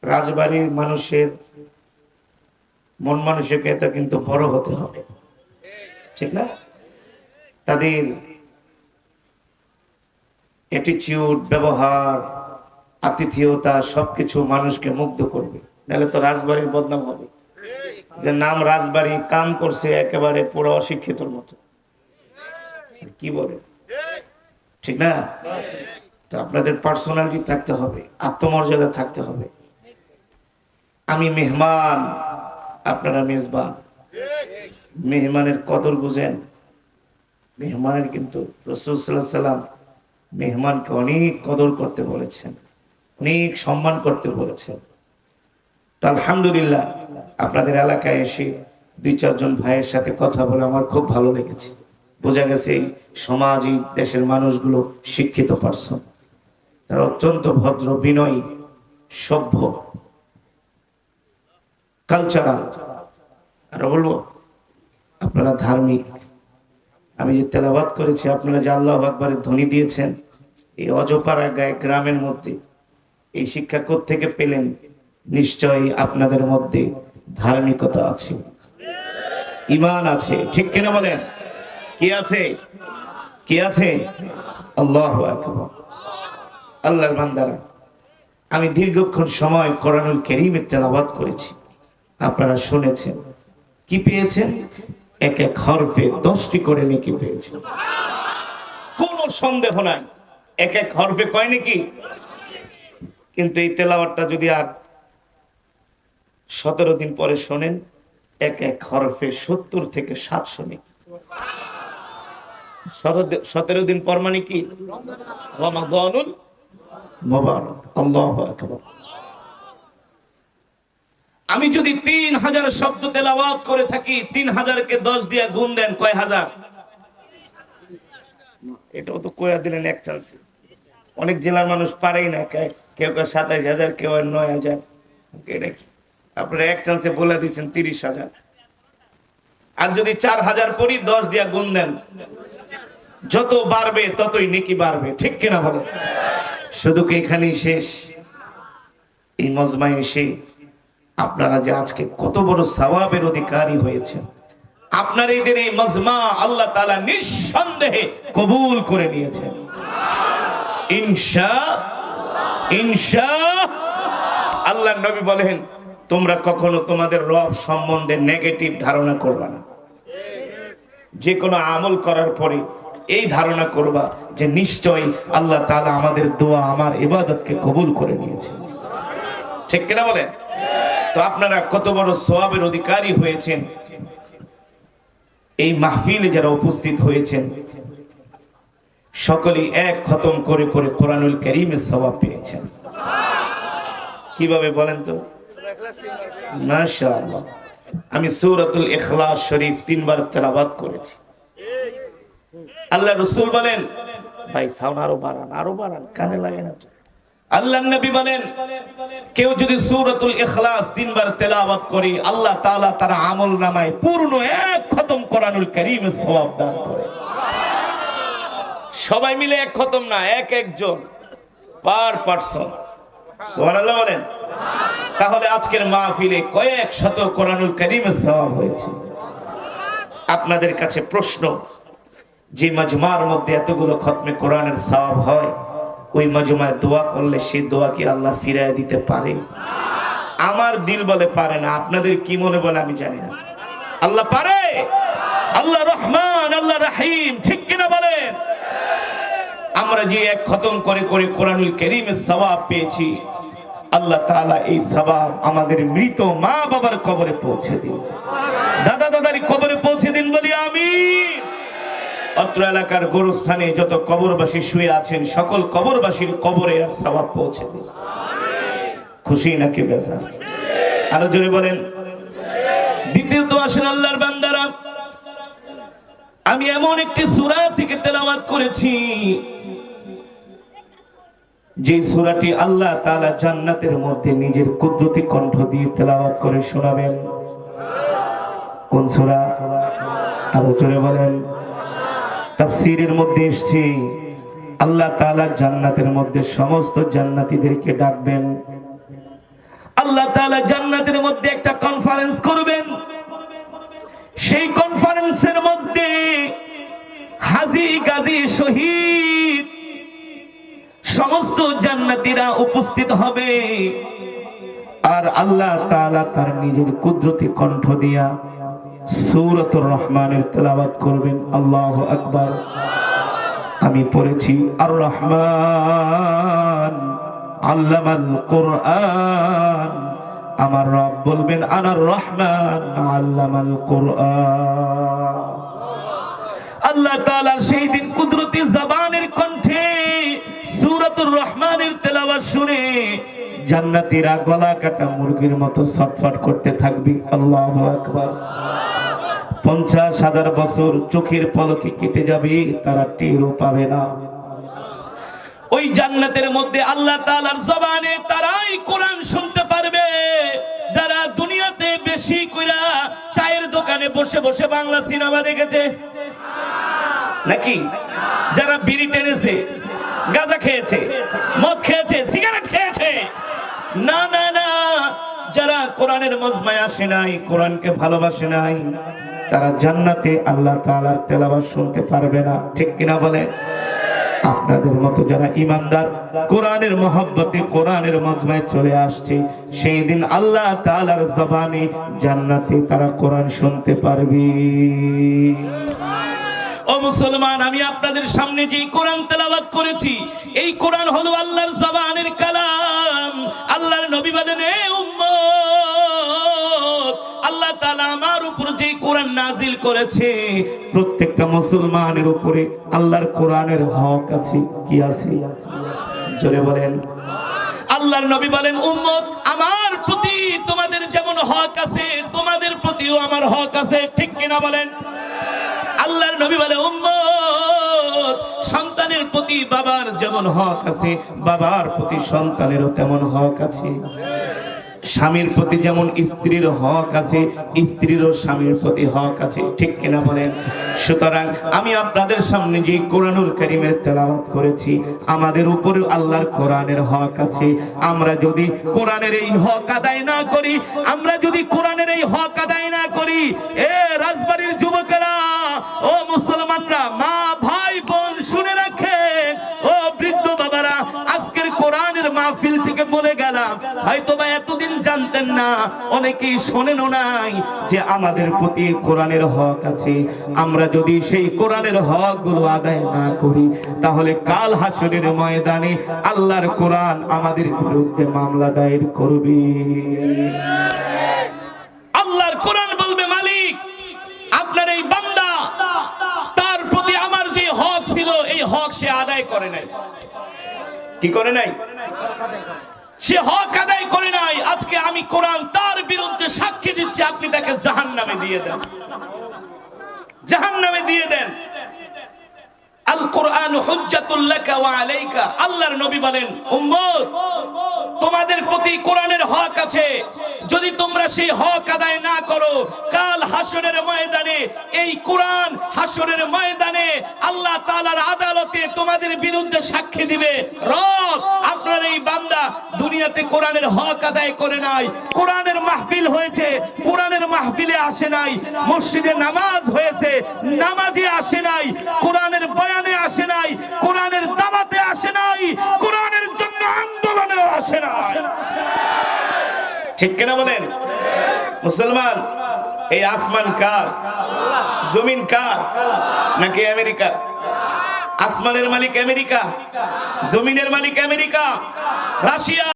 রাজবাড়ির মানুষের মন মানসিকতা কিন্তু বড় হতে হবে, ঠিক না? তাদের অ্যাটিটিউড, ব্যবহার, আতিথেয়তা সবকিছু মানুষকে মুগ্ধ করবে, নাহলে তো রাজবাড়ির বদনাম হবে। যে নাম রাজবাড়ি, কাম করছে একেবারে পুরো অশিক্ষিতর মতো, কি বলে, ঠিক না? তো আপনাদের পার্সোনালিটি থাকতে হবে, আত্মমর্যাদা থাকতে হবে। আমি মেহমান, আপনারা মেজবান। মেহমানের কদর বুঝেন। মেহমানের কিন্তু রাসূল সাল্লাল্লাহু আলাইহি সাল্লাম মেহমানকে অনেক কদর করতে বলেছেন, অনেক সম্মান করতে বলেছেন। তো আলহামদুলিল্লাহ, আপনাদের এলাকায় এসে 2-4 জন ভাইয়ের সাথে কথা বলে আমার খুব ভালো লেগেছে। বোঝা গেছে এই সমাজই দেশের মানুষগুলো শিক্ষিত পারসন, তারা অত্যন্ত ভদ্র, বিনয়ী, সভ্য, কালচারাল। আর বলবো আপনারা ধার্মিক। আমি যে তেলাওয়াত করেছি, আপনারা যে আল্লাহু আকবারের ধ্বনি দিয়েছেন, এই অজপাড়া গ্রামের মধ্যে এই শিক্ষা কোত্থেকে পেলেন? নিশ্চয়ই আপনাদের মধ্যে ধার্মিকতা আছে, ঈমান আছে, ঠিক কিনা বলেন? কি আছে? কি আছে? আল্লাহু আকবার। আল্লাহর বান্দারা, আমি দীর্ঘক্ষণ সময় কোরআনুল কারীমের তেলাওয়াত করেছি, আপনারা শুনেছেন। কি পেয়েছেন? এক এক হরফে 10টি করে নেকি পেয়েছেন, কোনো সন্দেহ নাই। এক এক হরফে কয় নেকি? কিন্তু এই তেলাওয়াতটা যদি আর 17 দিন পরে শোনেন, এক এক হরফে 70 থেকে 700 নেকি। 17 দিন পর মানে কি? রমাদানুল মুবারক। আল্লাহু আকবার। আমি যদি 3000 শব্দ তেলাওয়াত করে থাকি, 3000 কে 10 দিয়ে গুণ দেন, কয় হাজার? এটাও তো কয়া দিলেন এক চান্সে। অনেক জেলার মানুষ পারেই না, কেউ 27,000, কেউ 9,000। এটা কি আপনারা এক চান্সে বলে দিচ্ছেন 30,000। আর যদি 4000 পড়ি, 10 দিয়ে গুণ দেন, যত বাড়বে ততই নেকি বাড়বে, ঠিক কিনা বলেন? শুধু কি এখানেই শেষ? এই মজমায় এসে আপনারা যে আজকে কত বড় সওয়াবের অধিকারী হয়েছেন, আপনার এদের এই মজমা আল্লাহ তাআলা নিঃসন্দেহে কবুল করে নিয়েছেন, ইনশাআল্লাহ। আল্লাহর নবী বলেন, তোমরা কখনো তোমাদের রব সম্বন্ধে নেগেটিভ ধারণা করবে না। যে কোনো আমল করার পরে এই ধারণা করবা যে নিশ্চয়ই আল্লাহ তাআলা আমাদের দোয়া, আমার ইবাদতকে কবুল করে নিয়েছে, ঠিক কিনা বলেন? তো আপনারা কত বড় সওয়াবের অধিকারী হয়েছেন। এই মাহফিলে যারা উপস্থিত হয়েছেন, সকলেই এক খতম করে করে কোরআনুল কারীমের সওয়াব পেয়েছেন। কিভাবে বলেন তো? মাশাআল্লাহ। আমি সূরাতুল ইখলাস শরীফ 3 বার তেলাওয়াত করেছি। আল্লাহ রাসূল বলেন, ভাই সাউন্ড আরো বাড়ান, কানে লাগে না। আল্লাহর নবী বলেন, কেউ যদি সূরাতুল ইখলাস 3 বার তেলাওয়াত করে, আল্লাহ তাআলা তার আমলনামায় পূর্ণ এক খতম কোরআনুল কারীমের সওয়াব দান করে। সবাই মিলে এক খতম না, এক একজন পার পারসন। সুবহানাল্লাহ বলেন। তাহলে আজকের মাহফিলে কয়েক শত কোরআনুল কারীমের সওয়াব হয়েছে। আপনাদের কাছে প্রশ্ন, যে মজমার মধ্যে এতগুলো খতমে কোরআনের সওয়াব হয়, ওই মজমায় দোয়া করলে সেই দোয়া কি আল্লাহ ফিরায় দিতে পারে? আমার দিল বলে পারে না, আপনাদের কি মনে বলে আমি জানি না। আল্লাহ পারে। আল্লাহ রহমান, আল্লাহ রহিম, ঠিক কিনা বলেন? আমরা যে এক খতম করে করে কোরআনুল কারীমের সওয়াব পেয়েছি, আল্লাহ তাআলা এই সওয়াব আমাদের মৃত মা বাবার কবরে পৌঁছে দিন, দাদা দাদার কবরে পৌঁছে দিন, বলি আমিন। অত্র এলাকার গোরস্থানে যত কবরবাসী শুয়ে আছেন, সকল কবরবাসীর কবরে আর সওয়াব পৌঁছে দিন। খুশি নাকি বেজার? আরো জোরে বলেন। দ্বিতীয়ত আসেন আল্লাহর বান্দারা, আমি এমন একটি সূরা থেকে তেলাওয়াত করেছি, যে সূরাটি আল্লাহ তাআলা জান্নাতের মধ্যে নিজের কুদরতি কণ্ঠ দিয়ে তেলাওয়াত করে শোনাবেন। কোন সূরা? আরো জোরে বলেন। তাফসীরের মধ্যে এসেছে, আল্লাহ তাআলা জান্নাতের মধ্যে সমস্ত জান্নাতীদেরকে ডাকবেন, আল্লাহ তাআলা জান্নাতের মধ্যে একটা কনফারেন্স করবেন। সেই কনফারেন্সের মধ্যে হাজী গাজী শহীদ সমস্ত জান্নাতীরা উপস্থিত হবে। আর আল্লাহ তাআলা তার নিজের কুদরতি কণ্ঠ দিয়া সূরাতুর রহমানের তেলাওয়াত করবেন। আল্লাহু আকবার। আমি পড়েছি আর রহমান আল্লামাল কোরআন, আমার রব বলবেন আনার রহমান আল্লামাল কোরআন। আল্লাহ তাআলার সেই দিন কুদরতি জবানের কণ্ঠে সূরাতুর রহমানের তেলাওয়াত শুনে জান্নাতীরা গলা কাটা মুরগির মতো ছটফট করতে থাকবে। আল্লাহু আকবার। 50,000 বছর চোখের পলকে কেটে যাবে, তারা টেরও পাবে না। ওই জান্নাতের মধ্যে আল্লাহ তাআলার জবানে তারাই কোরআন শুনতে পারবে যারা দুনিয়াতে বেশি কইরা চায়ের দোকানে বসে বসে বাংলা সিনেমা দেখেছে নাকি, যারা বিড়ি টেনেছে, গাঁজা খেয়েছে, মদ খেয়েছে, সিগারেট খেয়েছে, না না না, যারা কোরআনের মজমায় আসে নাই, কোরআনকে ভালোবাসে নাই, তারা জান্নাতে আল্লাহ তাআলার তেলাওয়াত শুনতে পারবে না। ঠিক কিনা বলে? আপনাদের মতো যারা ঈমানদার কোরআনের মহব্বতে কোরআনের মজমায় চলে আসছে, সেই দিন আল্লাহ তাআলার জবানে জান্নাতে তারা কোরআন শুনতে পারবে। ও মুসলমান, আমি আপনাদের সামনে যে কোরআন তেলাওয়াত করেছি, এই কোরআন হলো আল্লাহর জবানের কালাম। আল্লাহর নবী বলেন, এ উম্মত, আল্লাহ তাআলা আমার উপর যে কোরআন নাজিল করেছে, প্রত্যেকটা মুসলমানের উপরে আল্লাহর কোরআনের হক আছে। কি আছে? জোরে বলেন। আল্লাহর নবী বলেন, উম্মত, আমার প্রতি তোমাদের যেমন হক আছে, তোমাদের প্রতিও আমার হক আছে। ঠিক কিনা বলেন? আল্লাহর নবী বলে, উম্মত, সন্তানের প্রতি বাবার যেমন হক আছে, বাবার প্রতি সন্তানেরও তেমন হক আছে। স্বামীর প্রতি যেমন স্ত্রীর হক আছে, স্ত্রীরও স্বামীর প্রতি হক আছে। ঠিক কিনা বলেন? সুতরাং আমি আপনাদের সামনে যে কোরআনুল কারীমের তেলাওয়াত করেছি, আমাদের উপরেও আল্লাহর কোরআনের হক আছে। আমরা যদি কোরআনের এই হক আদায় না করি, আমরা যদি কোরআনের এই হক আদায় না করি, এ রাজবাড়ির যুবকেরা, ও মুসলমানরা, মা ভাই বোন শুনে রাখেন, ও বৃদ্ধ বাবারা, আজকের কোরআনের মাহফিল থেকে বলে গেলাম, হয়তোবা এতদিন জানতেন না, অনেকেই শোনেনও নাই যে আমাদের প্রতি কোরআনের হক আছে। আমরা যদি সেই কোরআনের হক গুলো আদায় না করি, তাহলে কাল হাসরের ময়দানে আল্লাহর কোরআন আমাদের বিরুদ্ধে মামলা দায়ের করবে। আল্লাহর কোরআন বলবে, মালিক, আপনার এই বান্দা, তার প্রতি আমার যে হক ছিল, এই হক সে আদায় করে নাই। কি করে নাই? সে হক আদায় করে নাই। আজকে আমি কোরআন তার বিরুদ্ধে সাক্ষী দিচ্ছি, আপনি তাকে জাহান্নামে দিয়ে দেন, জাহান্নামে দিয়ে দেন। আল কোরআন হুজ্জাতুল লাকা ওয়া আলাইকা। আল্লাহর নবী বলেন, উম্মত, তোমাদের প্রতি কোরআনের হক আছে, যদি তোমরা সেই হক আদায় না করো, কাল হাসরের ময়দানে এই কোরআন হাসরের ময়দানে আল্লাহ তাআলার আদালতে তোমাদের বিরুদ্ধে সাক্ষী দিবে, রব, আপনার এই বান্দা দুনিয়াতে কোরআনের হক আদায় করে নাই, কোরআনের মাহফিল হয়েছে, কোরআনের মাহফিলে আসে নাই, মসজিদে নামাজ হয়েছে, নামাজে আসে নাই, কোরআনের বয়ানে আসে নাই, কোরআনের দাওয়াতে আসে নাই, কোরআনের জন্য আন্দোলনেও আসে নাই। ঠিক কিনা বলেন? মুসলমান, এই আসমান কার? জমিন কার? নাকি আমেরিকার? আসমানের মালিক আমেরিকা, জমিনের মালিক আমেরিকা, রাশিয়া।